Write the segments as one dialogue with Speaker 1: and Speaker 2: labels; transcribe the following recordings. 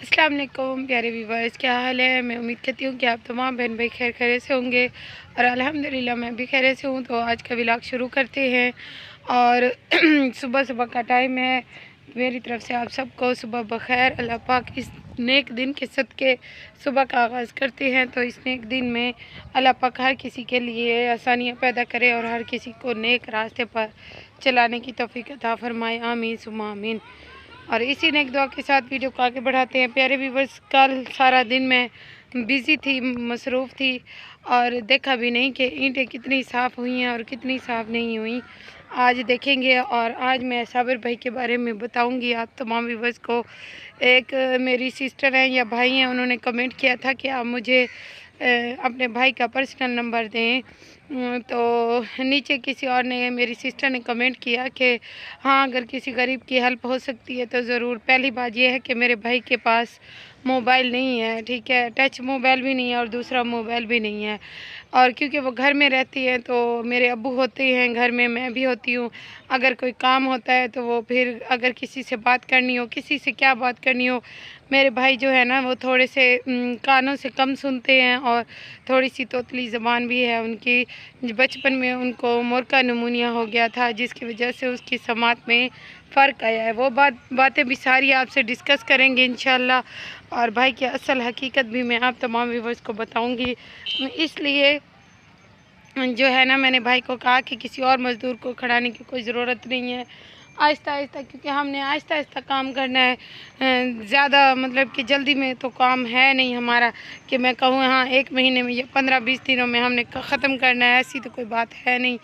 Speaker 1: अस्सलाम वालेकुम प्यारे व्यूवर्स, क्या हाल है। मैं उम्मीद करती हूँ कि आप तमाम बहन भाई खैर खैरियत से होंगे और अल्हम्दुलिल्लाह मैं भी खैरियत से हूँ। तो आज का व्लॉग शुरू करते हैं और सुबह सुबह का टाइम है। मेरी तरफ से आप सबको सुबह बखैर। अल्लाह पाक इस नेक दिन के सदके सुबह का आगाज़ करते हैं। तो इस नेक दिन में अल्लाह पाक हर किसी के लिए आसानियाँ पैदा करे और हर किसी को नेक रास्ते पर चलाने की तौफीक अता फरमाए। आमीन सुम्मा आमीन। और इसी नेक दुआ के साथ वीडियो को आगे बढ़ाते हैं। प्यारे व्यूवर्स, कल सारा दिन मैं बिज़ी थी, मसरूफ़ थी और देखा भी नहीं कि ईंटें कितनी साफ़ हुई हैं और कितनी साफ़ नहीं हुई। आज देखेंगे और आज मैं साबिर भाई के बारे में बताऊंगी आप तमाम व्यूवर्स को। एक मेरी सिस्टर हैं या भाई हैं, उन्होंने कमेंट किया था कि आप मुझे अपने भाई का पर्सनल नंबर दें। तो नीचे किसी और ने, मेरी सिस्टर ने कमेंट किया कि हाँ, अगर किसी गरीब की हेल्प हो सकती है तो ज़रूर। पहली बात यह है कि मेरे भाई के पास मोबाइल नहीं है, ठीक है, टच मोबाइल भी नहीं है और दूसरा मोबाइल भी नहीं है। और क्योंकि वो घर में रहती है तो मेरे अब्बू होते हैं घर में, मैं भी होती हूँ। अगर कोई काम होता है तो वो फिर अगर किसी से बात करनी हो, किसी से क्या बात करनी हो, मेरे भाई जो है ना वो थोड़े से कानों से कम सुनते हैं और थोड़ी सी तोतली ज़बान भी है उनकी। बचपन में उनको मोरका नमूनिया हो गया था जिसकी वजह से उसकी समात में फ़र्क आया है। वो बातें भी सारी आपसे डिस्कस करेंगे इंशाल्लाह। और भाई की असल हकीकत भी मैं आप तमाम व्यूवर्स को बताऊंगी। इसलिए जो है ना, मैंने भाई को कहा कि किसी और मज़दूर को खड़ाने की कोई ज़रूरत नहीं है। आहिस्ता आहिस्ता, क्योंकि हमने आहिस्ता आहिस्ता काम करना है। ज़्यादा मतलब कि जल्दी में तो काम है नहीं हमारा कि मैं कहूँ हाँ 1 महीने में या 15-20 दिनों में हमने ख़त्म करना है, ऐसी तो कोई बात है नहीं।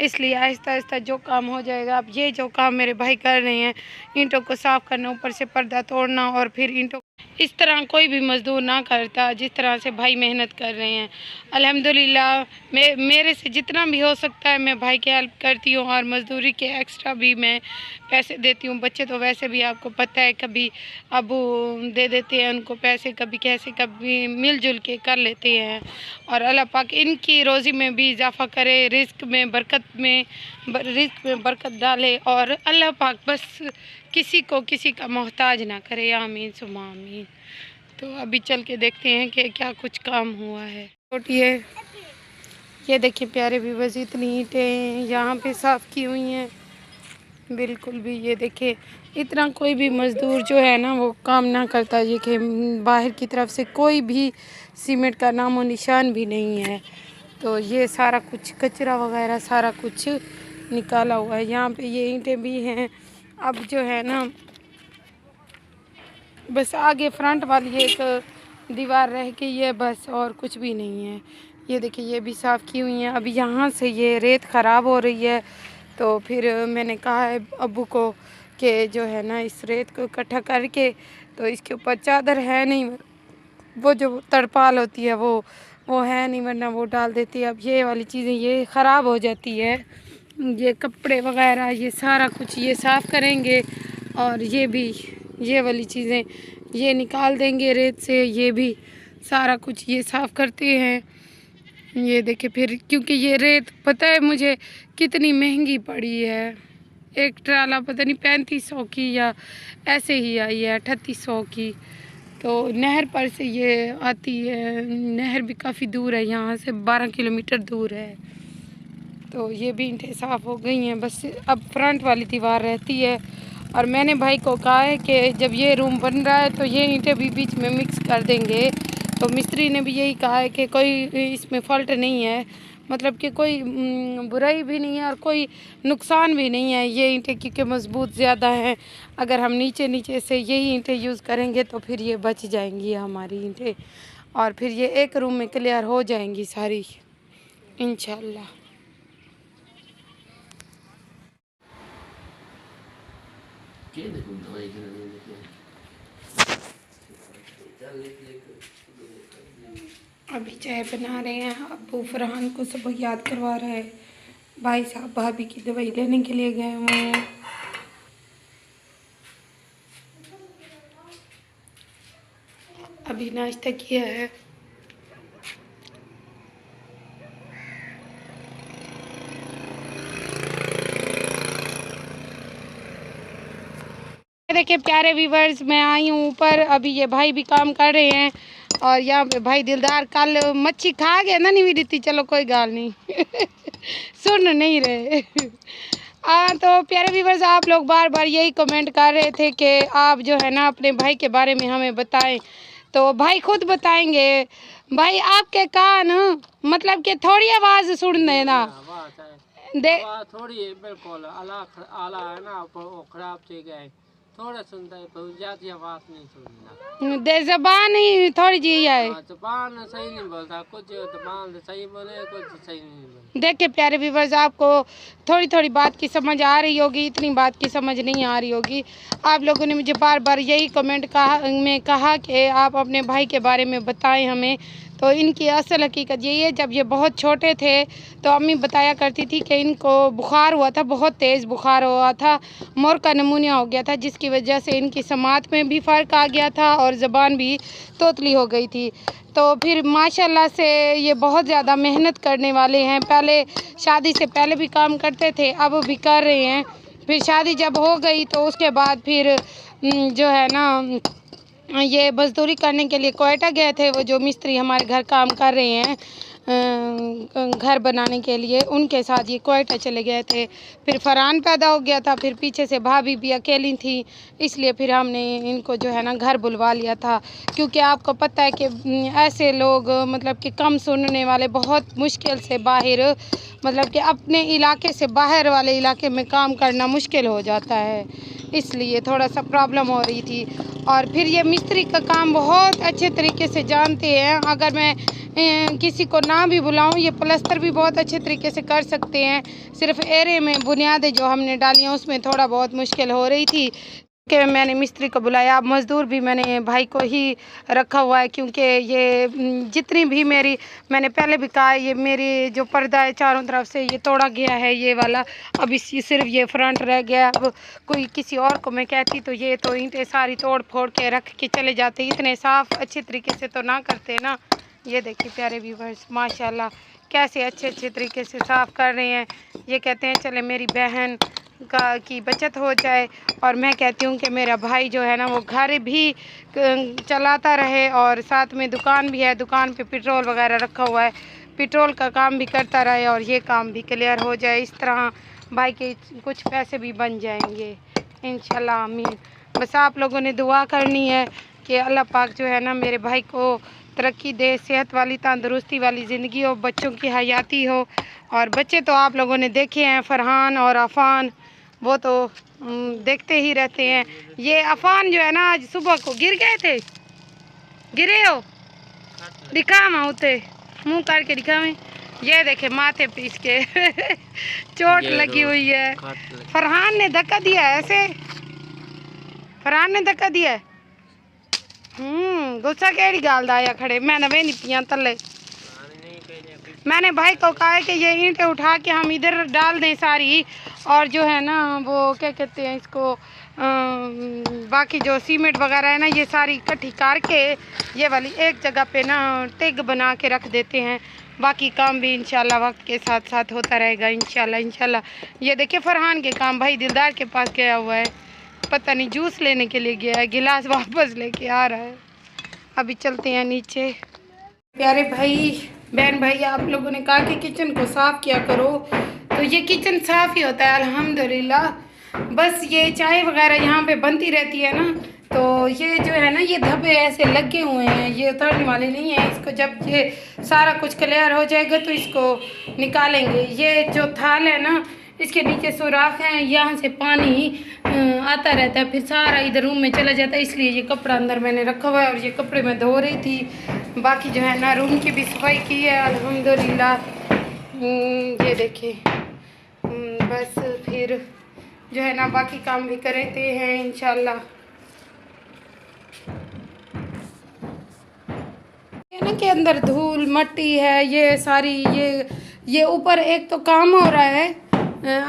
Speaker 1: इसलिए आहिस्ता आहिस्ता जो काम हो जाएगा। अब ये जो काम मेरे भाई कर रहे हैं, ईंटों को साफ़ करना, ऊपर से पर्दा तोड़ना और फिर ईंटों, इस तरह कोई भी मज़दूर ना करता जिस तरह से भाई मेहनत कर रहे हैं। अल्हम्दुलिल्लाह मेरे से जितना भी हो सकता है मैं भाई की हेल्प करती हूँ और मज़दूरी के एक्स्ट्रा भी मैं पैसे देती हूँ। बच्चे तो वैसे भी आपको पता है, कभी अबू दे देते हैं उनको पैसे, कभी कैसे, कभी मिलजुल के कर लेते हैं। और अल्लाह पाक इनकी रोज़ी में भी इजाफ़ा करे, रिज़्क़ में बरकत डाले और अल्लाह पाक बस किसी को किसी का मोहताज ना करे। आमीन सुम्मा आमीन। तो अभी चल के देखते हैं कि क्या कुछ काम हुआ है। छोटी है, ये देखिए प्यारे व्यूअर्स, इतनी ईंटें यहाँ पे साफ़ की हुई हैं बिल्कुल भी। ये देखिए, इतना कोई भी मज़दूर जो है ना वो काम ना करता। ये कि बाहर की तरफ से कोई भी सीमेंट का नामो निशान भी नहीं है। तो ये सारा कुछ कचरा वगैरह सारा कुछ निकाला हुआ है। यहाँ पे ये ईंटें भी हैं। अब जो है ना, बस आगे फ्रंट वाली एक दीवार रह गई है बस, और कुछ भी नहीं है। ये देखिए, ये भी साफ़ की हुई हैं। अभी यहाँ से ये रेत ख़राब हो रही है तो फिर मैंने कहा है अब्बू को कि जो है ना इस रेत को इकट्ठा करके, तो इसके ऊपर चादर है नहीं, वो जो तरपाल होती है वो है नहीं, वरना वो डाल देती है। अब ये वाली चीज़ें ये ख़राब हो जाती है। ये कपड़े वगैरह ये सारा कुछ ये साफ़ करेंगे और ये भी ये वाली चीज़ें ये निकाल देंगे रेत से। ये भी सारा कुछ ये साफ़ करते हैं। ये देखिए, फिर क्योंकि ये रेत पता है मुझे कितनी महंगी पड़ी है। एक ट्राला पता नहीं 3500 की या ऐसे ही आई है, 3800 की। तो नहर पर से ये आती है। नहर भी काफ़ी दूर है, यहाँ से 12 किलोमीटर दूर है। तो ये भी ईंटें साफ़ हो गई हैं, बस अब फ्रंट वाली दीवार रहती है। और मैंने भाई को कहा है कि जब ये रूम बन रहा है तो ये ईंटें भी बीच में मिक्स कर देंगे। तो मिस्त्री ने भी यही कहा है कि कोई इसमें फ़ॉल्ट नहीं है, मतलब कि कोई बुराई भी नहीं है और कोई नुकसान भी नहीं है। ये ईंटें क्योंकि मज़बूत ज़्यादा हैं, अगर हम नीचे नीचे से यही ईंटें यूज़ करेंगे तो फिर ये बच जाएंगी हमारी ईंटें और फिर ये एक रूम में क्लियर हो जाएंगी सारी इंशाल्लाह। अभी चाय बना रहे हैं अब्बू, फरहान को सब याद करवा रहे हैं। भाई साहब भाभी की दवाई लेने के लिए गए हुए हैं। अभी नाश्ता किया है। देखे प्यारे व्यूवर्स, मैं आई हूँ ऊपर, अभी ये भाई भी काम कर रहे हैं और यहाँ पे भाई दिलदार कल मच्छी खा गया ना, नहीं भी दी, चलो कोई गाल नहीं सुन नहीं रहे। तो प्यारे व्यूवर्स, आप लोग बार बार यही कमेंट कर रहे थे कि आप जो है ना अपने भाई के बारे में हमें बताएं, तो भाई खुद बताएंगे। भाई आपके कान मतलब कि थोड़ी आवाज़ सुन देना दे,
Speaker 2: थोड़ी बिल्कुल आला है ना, खराब थी गए, थोड़ा सुनता है, ज्यादा आवाज नहीं सुनना
Speaker 1: दे, जबान ही थोड़ी जी है,
Speaker 2: जबान सही नहीं बोलता, कुछ जबान सही बोले, कुछ सही नहीं बोले।
Speaker 1: देखिए प्यारे व्यूवर्स, आपको थोड़ी थोड़ी बात की समझ आ रही होगी, इतनी बात की समझ नहीं आ रही होगी। आप लोगों ने मुझे बार बार यही कमेंट कहा कि आप अपने भाई के बारे में बताएं हमें। तो इनकी असल हकीकत यही है, जब ये बहुत छोटे थे तो अम्मी बताया करती थी कि इनको बुखार हुआ था, बहुत तेज़ बुखार हुआ था, मोर का नमूनिया हो गया था, जिसकी वजह से इनकी समात में भी फ़र्क आ गया था और ज़बान भी तोतली हो गई थी। तो फिर माशाल्लाह से ये बहुत ज़्यादा मेहनत करने वाले हैं। पहले शादी से पहले भी काम करते थे, अब भी कर रहे हैं। फिर शादी जब हो गई तो उसके बाद फिर जो है ना ये मज़दूरी करने के लिए कोयटा गए थे। वो जो मिस्त्री हमारे घर काम कर रहे हैं घर बनाने के लिए, उनके साथ ये कोयटा चले गए थे। फिर फरहान पैदा हो गया था, फिर पीछे से भाभी भी अकेली थी, इसलिए फिर हमने इनको जो है ना घर बुलवा लिया था। क्योंकि आपको पता है कि ऐसे लोग मतलब कि कम सुनने वाले बहुत मुश्किल से बाहर, मतलब कि अपने इलाके से बाहर वाले इलाके में काम करना मुश्किल हो जाता है, इसलिए थोड़ा सा प्रॉब्लम हो रही थी। और फिर ये मिस्त्री का काम बहुत अच्छे तरीके से जानते हैं। अगर मैं किसी को ना भी बुलाऊं, ये प्लस्तर भी बहुत अच्छे तरीके से कर सकते हैं। सिर्फ एरे में बुनियादें जो हमने डाली हैं उसमें थोड़ा बहुत मुश्किल हो रही थी कि मैंने मिस्त्री को बुलाया। मज़दूर भी मैंने भाई को ही रखा हुआ है, क्योंकि ये जितनी भी मैंने पहले भी कहा, ये मेरी जो पर्दा है चारों तरफ से ये तोड़ा गया है, ये वाला। अब इसी सिर्फ ये फ्रंट रह गया। अब कोई किसी और को मैं कहती तो ये तो ईंटें सारी तोड़ फोड़ के रख के चले जाते, इतने साफ़ अच्छे तरीके से तो ना करते ना। ये देखिए प्यारे व्यूवर्स, माशाल्लाह कैसे अच्छे तरीके से साफ़ कर रहे हैं। ये कहते हैं चले मेरी बहन की बचत हो जाए, और मैं कहती हूँ कि मेरा भाई जो है ना वो घर भी चलाता रहे और साथ में दुकान भी है, दुकान पे पेट्रोल वगैरह रखा हुआ है, पेट्रोल का काम भी करता रहे और ये काम भी क्लियर हो जाए। इस तरह भाई के कुछ पैसे भी बन जाएंगे इंशाल्लाह, आमीन। बस आप लोगों ने दुआ करनी है कि अल्लाह पाक जो है ना मेरे भाई को तरक्की दे, सेहत वाली तंदुरुस्ती वाली ज़िंदगी हो, बच्चों की हयाती हो। और बच्चे तो आप लोगों ने देखे हैं, फरहान और अफ़ान, वो तो देखते ही रहते हैं। ये अफ़ान जो है ना आज सुबह को गिर गए थे, गिरे हो, दिखा मैं उते मुँह करके दिखा मैं, ये देखे माथे पीस के चोट लगी हुई है। फरहान ने धक्का दिया है, ऐसे फरहान ने धक्का दिया है। गुस्सा केड़ी गाल दा आया खड़े, मैंने वे नहीं पिया तले। मैंने भाई को कहा है कि ये ईंटें उठा के हम इधर डाल दें सारी, और जो है ना वो क्या कहते हैं इसको, बाकी जो सीमेंट वगैरह है ना ये सारी इकट्ठी करके ये वाली एक जगह पे ना टिग बना के रख देते हैं। बाकी काम भी इंशाल्लाह वक्त के साथ साथ होता रहेगा इंशाल्लाह। ये देखिए फरहान के काम भाई दिलदार के पास गया हुआ है, पता नहीं जूस लेने के लिए गया है, गिलास वापस लेके आ रहा है। अभी चलते हैं नीचे। प्यारे भाई बहन भाई, आप लोगों ने कहा कि किचन को साफ़ किया करो, तो ये किचन साफ़ ही होता है अल्हम्दुलिल्लाह। बस ये चाय वगैरह यहाँ पे बनती रहती है ना, तो ये जो है ना ये धब्बे ऐसे लगे हुए हैं, ये उतरने वाले नहीं है। इसको जब ये सारा कुछ क्लियर हो जाएगा तो इसको निकालेंगे। ये जो थाल है ना इसके नीचे सुराख हैं, यहाँ से पानी आता रहता है, फिर सारा इधर रूम में चला जाता है, इसलिए ये कपड़ा अंदर मैंने रखा हुआ है। और ये कपड़े मैं धो रही थी। बाकी जो है ना रूम की भी सफाई की है अल्हम्दुलिल्लाह। ये देखिए बस फिर जो है ना बाकी काम भी करते हैं इंशाल्लाह। ना के अंदर धूल मट्टी है ये सारी, ये ऊपर एक तो काम हो रहा है,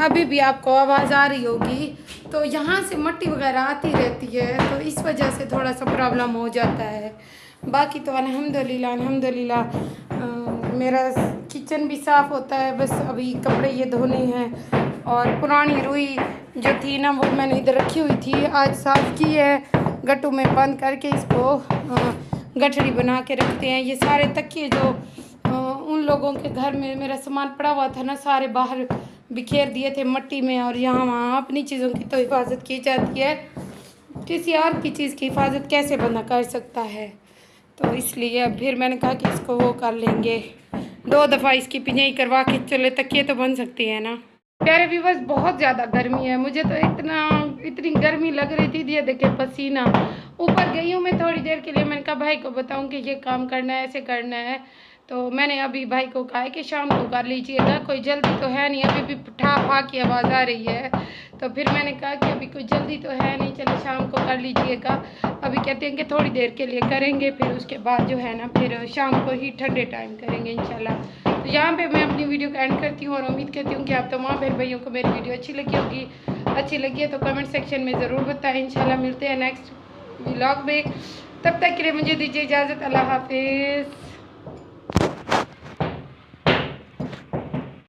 Speaker 1: अभी भी आपको आवाज़ आ रही होगी, तो यहाँ से मट्टी वगैरह आती रहती है, तो इस वजह से थोड़ा सा प्रॉब्लम हो जाता है। बाकी तो अल्हम्दुलिल्लाह मेरा किचन भी साफ़ होता है। बस अभी कपड़े ये धोने हैं और पुरानी रुई जो थी ना वो मैंने इधर रखी हुई थी, आज साफ़ की है, गट्टू में बंद करके इसको गठरी बना के रखते हैं। ये सारे तकिए जो उन लोगों के घर में मेरा सामान पड़ा हुआ था ना, सारे बाहर बिखेर दिए थे मिट्टी में, और यहाँ वहाँ अपनी चीज़ों की तो हिफाजत की जाती है, किसी और की चीज़ की हिफाजत कैसे बंदा कर सकता है। तो इसलिए अब फिर मैंने कहा कि इसको वो कर लेंगे, 2 दफ़ा इसकी पिंजई करवा के चले तकिए तो बन सकती है ना। प्यारे व्यूवर्स, बहुत ज़्यादा गर्मी है, मुझे तो इतनी गर्मी लग रही थी, ये देखे पसीना। ऊपर गई हूँ मैं थोड़ी देर के लिए, मैंने कहा भाई को बताऊँ कि ये काम करना है, ऐसे करना है। तो मैंने अभी भाई को कहा है कि शाम को कर लीजिएगा, कोई जल्दी तो है नहीं, अभी भी ठा फा की आवाज़ आ रही है। तो फिर मैंने कहा कि अभी कोई जल्दी तो है नहीं, चलो शाम को कर लीजिएगा। अभी कहते हैं कि थोड़ी देर के लिए करेंगे, फिर उसके बाद जो है ना फिर शाम को ही ठंडे टाइम करेंगे इंशाल्लाह। तो यहाँ पे मैं अपनी वीडियो को एंड करती हूँ और उम्मीद करती हूँ कि आप तमाम बहन भाइयों को मेरी वीडियो अच्छी लगी होगी। अच्छी लगी है तो कमेंट सेक्शन में ज़रूर बताएं। इंशाल्लाह मिलते हैं नेक्स्ट व्लॉग में, तब तक के लिए मुझे दीजिए इजाज़त। अल्लाह हाफिज़।